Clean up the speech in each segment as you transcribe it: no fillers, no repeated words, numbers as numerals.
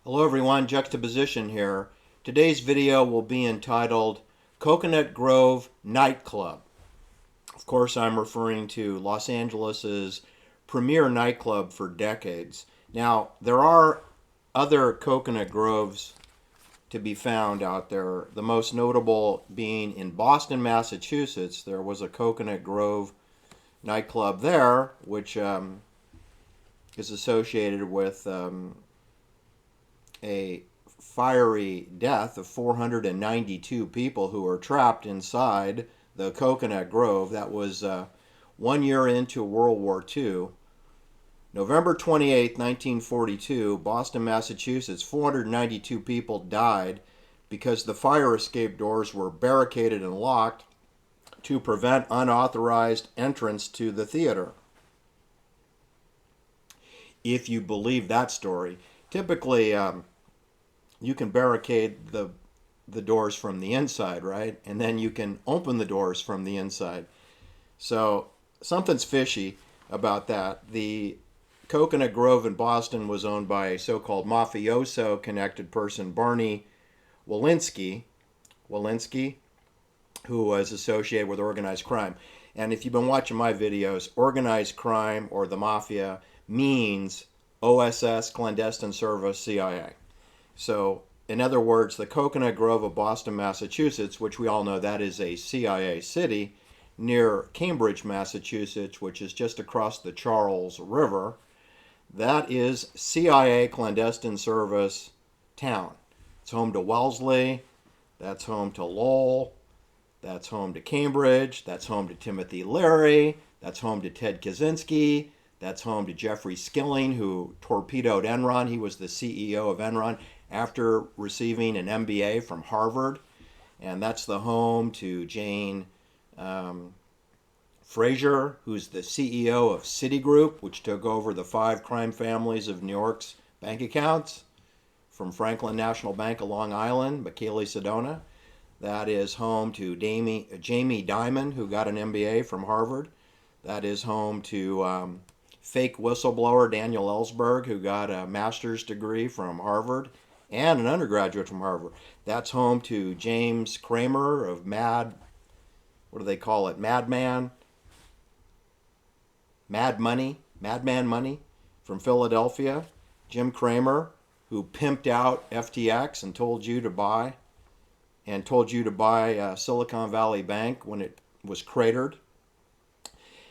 Hello everyone, Juxtaposition here. Today's video will be entitled Coconut Grove Nightclub. Of course, I'm referring to Los Angeles's premier nightclub for decades. Now, there are other Coconut Groves to be found out there, the most notable being in Boston, Massachusetts. There was a Coconut Grove nightclub there, which is associated with a fiery death of 492 people who were trapped inside the Coconut Grove. That was 1 year into World War II. November 28, 1942, Boston, Massachusetts, 492 people died because the fire escape doors were barricaded and locked to prevent unauthorized entrance to the theater. If you believe that story, typically you can barricade the doors from the inside, right? And then you can open the doors from the inside. So something's fishy about that. The Coconut Grove in Boston was owned by a so-called mafioso connected person, Barney Walensky, who was associated with organized crime. And if you've been watching my videos, organized crime or the mafia means OSS, clandestine service, CIA. So, in other words, the Coconut Grove of Boston, Massachusetts, which we all know that is a CIA city, near Cambridge, Massachusetts, which is just across the Charles River, that is CIA clandestine service town. It's home to Wellesley, that's home to Lowell, that's home to Cambridge, that's home to Timothy Leary, that's home to Ted Kaczynski, that's home to Jeffrey Skilling, who torpedoed Enron. He was the CEO of Enron after receiving an MBA from Harvard. And that's the home to Jane Fraser, who's the CEO of Citigroup, which took over the 5 crime families of New York's bank accounts from Franklin National Bank of Long Island, Michele Sedona. That is home to Jamie Dimon, who got an MBA from Harvard. That is home to fake whistleblower Daniel Ellsberg, who got a master's degree from Harvard and an undergraduate from Harvard. That's home to James Kramer of Madman Money from Philadelphia. Jim Kramer, who pimped out FTX and told you to buy Silicon Valley Bank when it was cratered.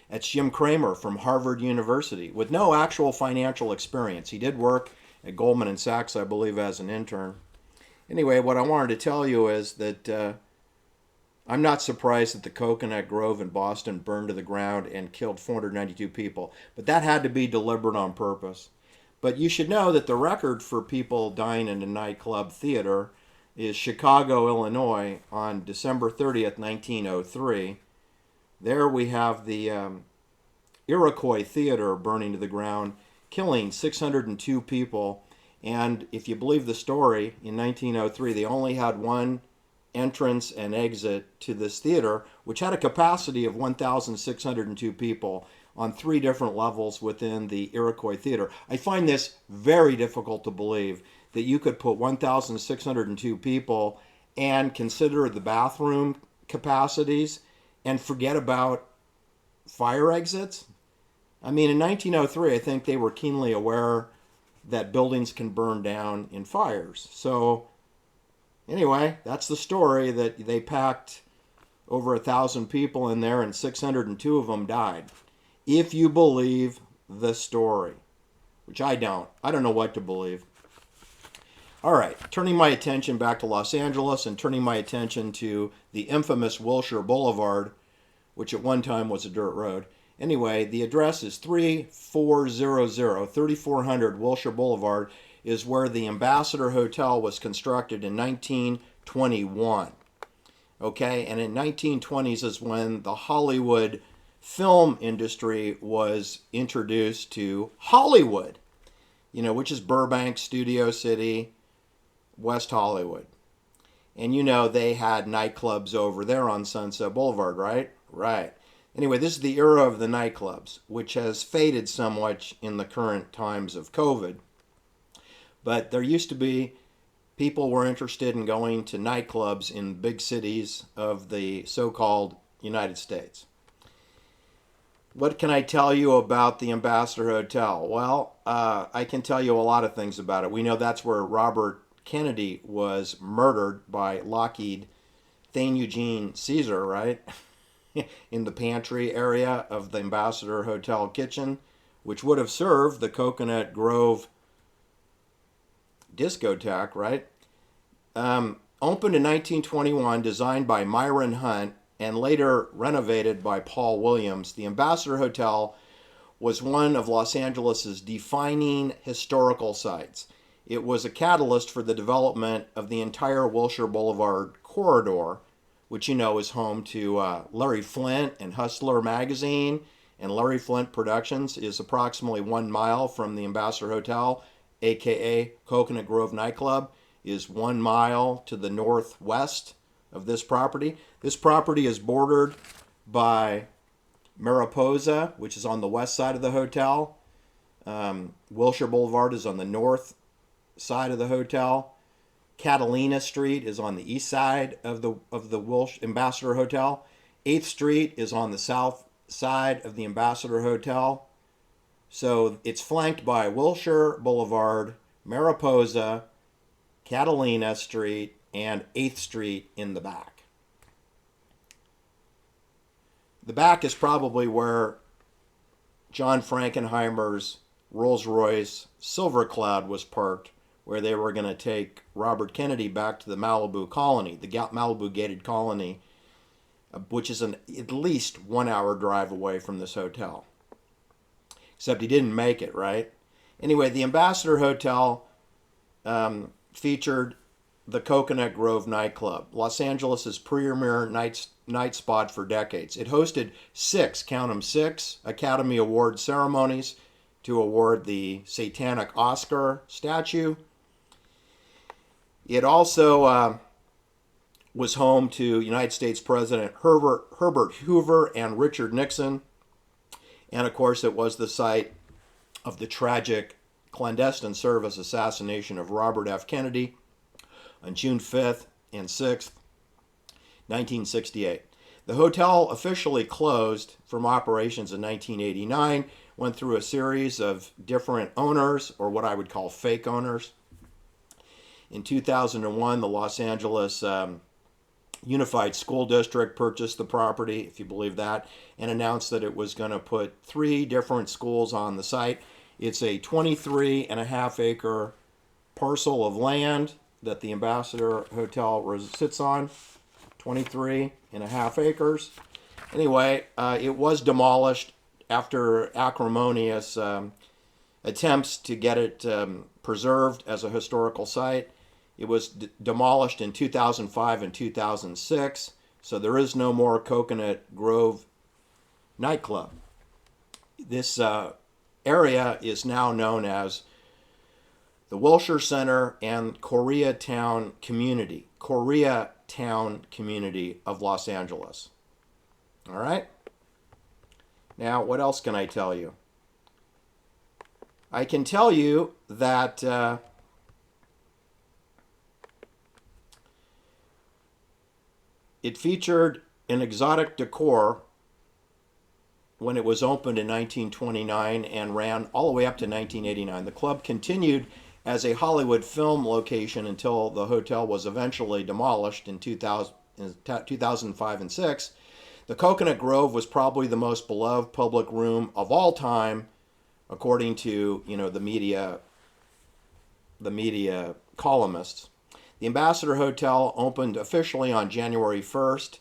That's Jim Kramer from Harvard University with no actual financial experience. He did work at Goldman & Sachs, I believe, as an intern. Anyway, what I wanted to tell you is that I'm not surprised that the Coconut Grove in Boston burned to the ground and killed 492 people, but that had to be deliberate on purpose. But you should know that the record for people dying in a nightclub theater is Chicago, Illinois, on December 30th, 1903. There we have the Iroquois Theater burning to the ground, killing 602 people. And if you believe the story, in 1903, they only had one entrance and exit to this theater, which had a capacity of 1,602 people on 3 different levels within the Iroquois Theater. I find this very difficult to believe that you could put 1,602 people and consider the bathroom capacities and forget about fire exits. I mean, in 1903, I think they were keenly aware that buildings can burn down in fires. So anyway, that's the story, that they packed over 1,000 people in there and 602 of them died. If you believe the story, which I don't. I don't know what to believe. All right, turning my attention back to Los Angeles and turning my attention to the infamous Wilshire Boulevard, which at one time was a dirt road. Anyway, the address is 3400 Wilshire Boulevard is where the Ambassador Hotel was constructed in 1921. Okay, and in 1920s is when the Hollywood film industry was introduced to Hollywood, which is Burbank, Studio City, West Hollywood. And they had nightclubs over there on Sunset Boulevard, right? Right. Anyway, this is the era of the nightclubs, which has faded somewhat in the current times of COVID. But there used to be people were interested in going to nightclubs in big cities of the so-called United States. What can I tell you about the Ambassador Hotel? Well, I can tell you a lot of things about it. We know that's where Robert Kennedy was murdered by Lockheed Thane Eugene Caesar, right? In the pantry area of the Ambassador Hotel kitchen, which would have served the Coconut Grove discotheque, right? Opened in 1921, designed by Myron Hunt, and later renovated by Paul Williams, the Ambassador Hotel was one of Los Angeles's defining historical sites. It was a catalyst for the development of the entire Wilshire Boulevard corridor, which you know is home to Larry Flynt and Hustler magazine, and Larry Flynt Productions is approximately 1 mile from the Ambassador Hotel, aka Coconut Grove Nightclub, is 1 mile to the northwest of this property. This property is bordered by Mariposa, which is on the west side of the hotel. Wilshire Boulevard is on the north side of the hotel. Catalina Street is on the east side of the Ambassador Hotel. 8th Street is on the south side of the Ambassador Hotel. So it's flanked by Wilshire Boulevard, Mariposa, Catalina Street, and 8th Street in the back. The back is probably where John Frankenheimer's Rolls-Royce Silver Cloud was parked, where they were going to take Robert Kennedy back to the Malibu colony, the Malibu gated colony, which is at least 1 hour drive away from this hotel. Except he didn't make it, right? Anyway, the Ambassador Hotel featured the Coconut Grove nightclub, Los Angeles' premier night spot for decades. It hosted 6, count them 6, Academy Award ceremonies to award the Satanic Oscar statue. It also was home to United States President Herbert Hoover and Richard Nixon. And of course, it was the site of the tragic clandestine service assassination of Robert F. Kennedy on June 5th and 6th, 1968. The hotel officially closed from operations in 1989, went through a series of different owners, or what I would call fake owners. In 2001, the Los Angeles Unified School District purchased the property, if you believe that, and announced that it was going to put 3 different schools on the site. It's a 23.5 acre parcel of land that the Ambassador Hotel sits on, 23.5 acres. Anyway, it was demolished after acrimonious attempts to get it preserved as a historical site. It was demolished in 2005 and 2006, so there is no more Coconut Grove nightclub. This area is now known as the Wilshire Center and Koreatown Community of Los Angeles. All right? Now, what else can I tell you? I can tell you that it featured an exotic decor when it was opened in 1929 and ran all the way up to 1989. The club continued as a Hollywood film location until the hotel was eventually demolished in 2005 and 6. The Coconut Grove was probably the most beloved public room of all time, according to the media columnists. The Ambassador Hotel opened officially on January 1st,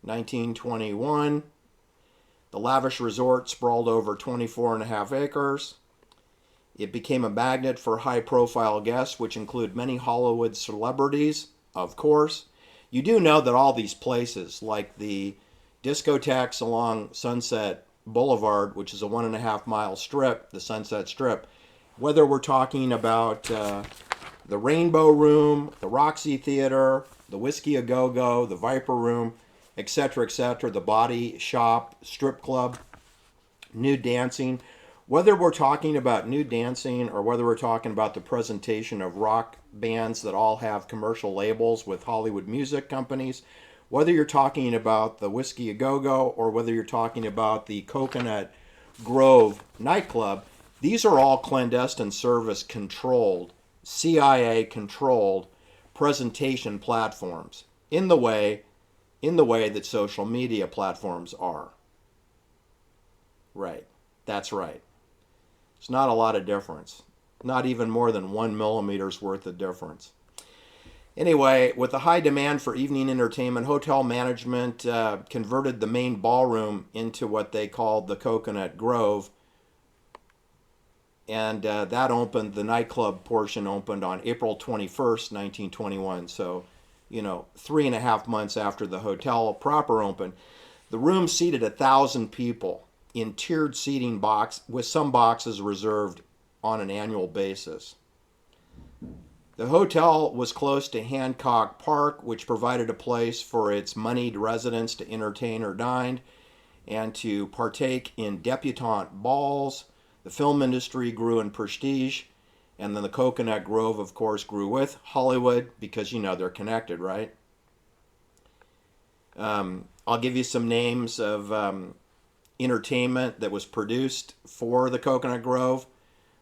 1921. The lavish resort sprawled over 24.5 acres. It became a magnet for high-profile guests, which include many Hollywood celebrities, of course. You do know that all these places, like the discotheques along Sunset Boulevard, which is a 1.5 mile strip, the Sunset Strip, whether we're talking about the Rainbow Room, the Roxy Theater, the Whiskey A Go-Go, the Viper Room, etc., the Body Shop, Strip Club, nude dancing, Whether we're talking about nude dancing or whether we're talking about the presentation of rock bands that all have commercial labels with Hollywood music companies, whether you're talking about the Whiskey A Go Go or whether you're talking about the Coconut Grove nightclub, these are all clandestine service controlled, CIA controlled presentation platforms in the way that social media platforms are. Right. That's right. It's not a lot of difference. Not even more than 1 millimeter's worth of difference. Anyway, with the high demand for evening entertainment, hotel management converted the main ballroom into what they called the Coconut Grove. And that opened, the nightclub portion opened on April 21st, 1921. So, 3.5 months after the hotel proper opened. The room seated 1,000 people in tiered seating box with some boxes reserved on an annual basis. The hotel was close to Hancock Park, which provided a place for its moneyed residents to entertain or dine and to partake in debutante balls. The film industry grew in prestige, and then the Coconut Grove, of course, grew with Hollywood because, they're connected, right? I'll give you some names of entertainment that was produced for the Coconut Grove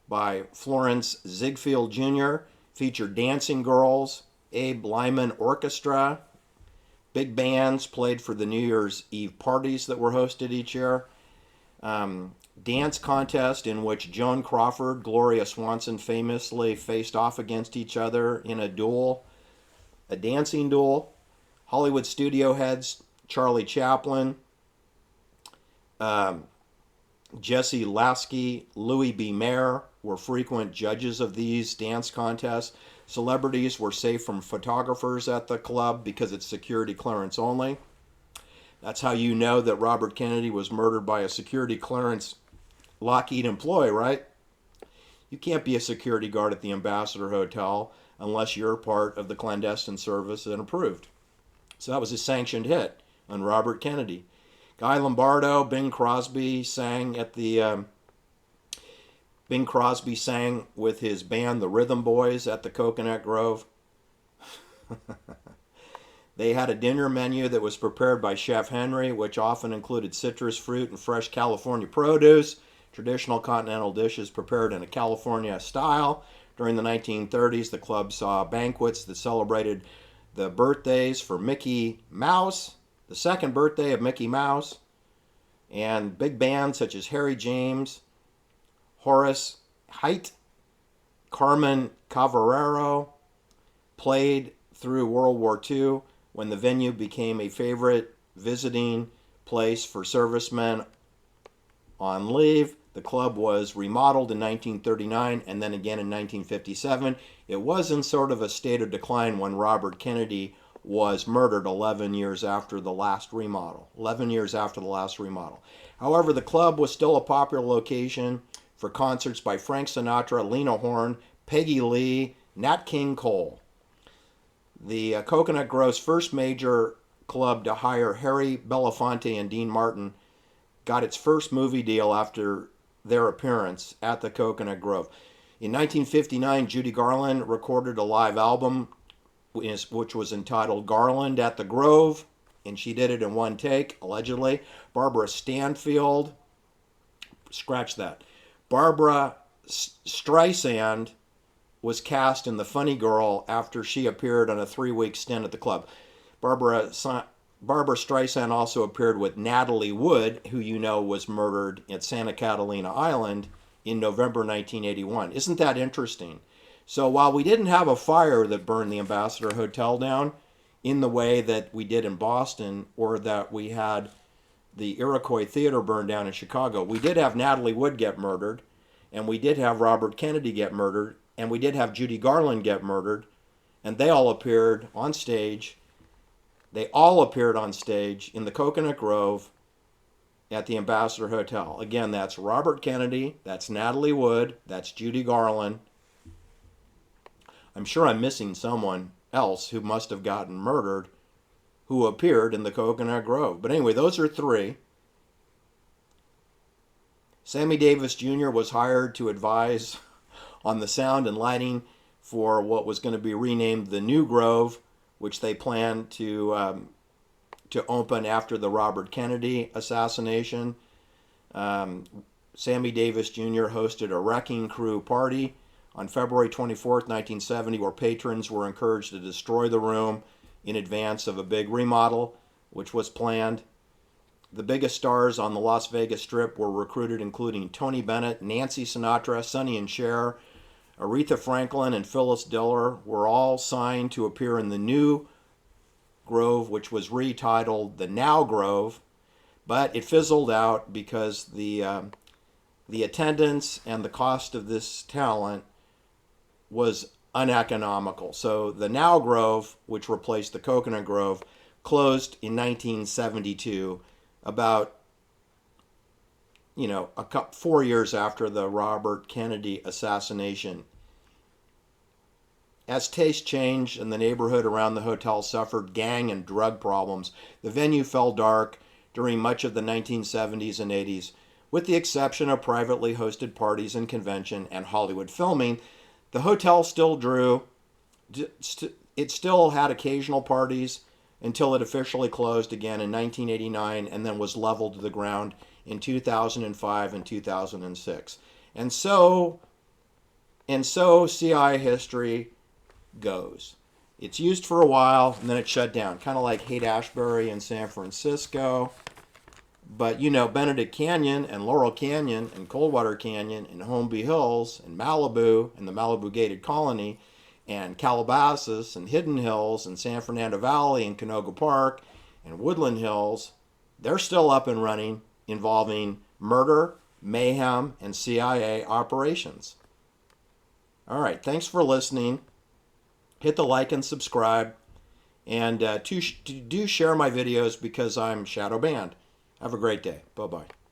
by Florence Ziegfeld Jr., featured dancing girls, Abe Lyman Orchestra, big bands played for the New Year's Eve parties that were hosted each year, dance contest in which Joan Crawford, Gloria Swanson famously faced off against each other in a duel, a dancing duel, Hollywood studio heads, Charlie Chaplin, Jesse Lasky, Louis B. Mayer were frequent judges of these dance contests. Celebrities were safe from photographers at the club because it's security clearance only. That's how you know that Robert Kennedy was murdered by a security clearance Lockheed employee, right? You can't be a security guard at the Ambassador Hotel unless you're part of the clandestine service and approved. So that was a sanctioned hit on Robert Kennedy. Guy Lombardo, Bing Crosby sang with his band, the Rhythm Boys, at the Coconut Grove. They had a dinner menu that was prepared by Chef Henry, which often included citrus fruit and fresh California produce, traditional continental dishes prepared in a California style. During the 1930s, the club saw banquets that celebrated the birthdays for Mickey Mouse, the second birthday of Mickey Mouse, and big bands such as Harry James, Horace Heidt, Carmen Cavarero played through World War II when the venue became a favorite visiting place for servicemen on leave. The club was remodeled in 1939 and then again in 1957. It was in sort of a state of decline when Robert Kennedy was murdered 11 years after the last remodel. However, the club was still a popular location for concerts by Frank Sinatra, Lena Horne, Peggy Lee, Nat King Cole. The Coconut Grove's first major club to hire Harry Belafonte and Dean Martin got its first movie deal after their appearance at the Coconut Grove. In 1959, Judy Garland recorded a live album which was entitled Garland at the Grove, and she did it in one take, allegedly. Barbara Streisand was cast in The Funny Girl after she appeared on a 3-week stint at the club. Barbara Streisand also appeared with Natalie Wood, who was murdered at Santa Catalina Island in November 1981. Isn't that interesting? So while we didn't have a fire that burned the Ambassador Hotel down in the way that we did in Boston, or that we had the Iroquois Theater burned down in Chicago, we did have Natalie Wood get murdered, and we did have Robert Kennedy get murdered, and we did have Judy Garland get murdered, and they all appeared on stage. They all appeared on stage in the Coconut Grove at the Ambassador Hotel. Again, that's Robert Kennedy, that's Natalie Wood, that's Judy Garland. I'm sure I'm missing someone else who must have gotten murdered who appeared in the Coconut Grove. But anyway, those are three. Sammy Davis Jr. was hired to advise on the sound and lighting for what was going to be renamed the New Grove, which they planned to open after the Robert Kennedy assassination. Sammy Davis Jr. hosted a wrecking crew party on February 24th, 1970, where patrons were encouraged to destroy the room in advance of a big remodel, which was planned. The biggest stars on the Las Vegas Strip were recruited, including Tony Bennett, Nancy Sinatra, Sonny and Cher, Aretha Franklin, and Phyllis Diller were all signed to appear in the New Grove, which was retitled the Now Grove, but it fizzled out because the attendance and the cost of this talent was uneconomical. So the Now Grove, which replaced the Coconut Grove, closed in 1972, about 4 years after the Robert Kennedy assassination. As taste changed and the neighborhood around the hotel suffered gang and drug problems, the venue fell dark during much of the 1970s and 80s, with the exception of privately hosted parties and convention and Hollywood filming. The hotel still drew, it still had occasional parties until it officially closed again in 1989 and then was leveled to the ground in 2005 and 2006. And so CI history goes. It's used for a while and then it's shut down, kind of like Haight-Ashbury in San Francisco. But Benedict Canyon and Laurel Canyon and Coldwater Canyon and Holmby Hills and Malibu and the Malibu Gated Colony and Calabasas and Hidden Hills and San Fernando Valley and Canoga Park and Woodland Hills, they're still up and running, involving murder, mayhem, and CIA operations. All right, thanks for listening. Hit the like and subscribe, and do share my videos because I'm shadow banned. Have a great day. Bye-bye.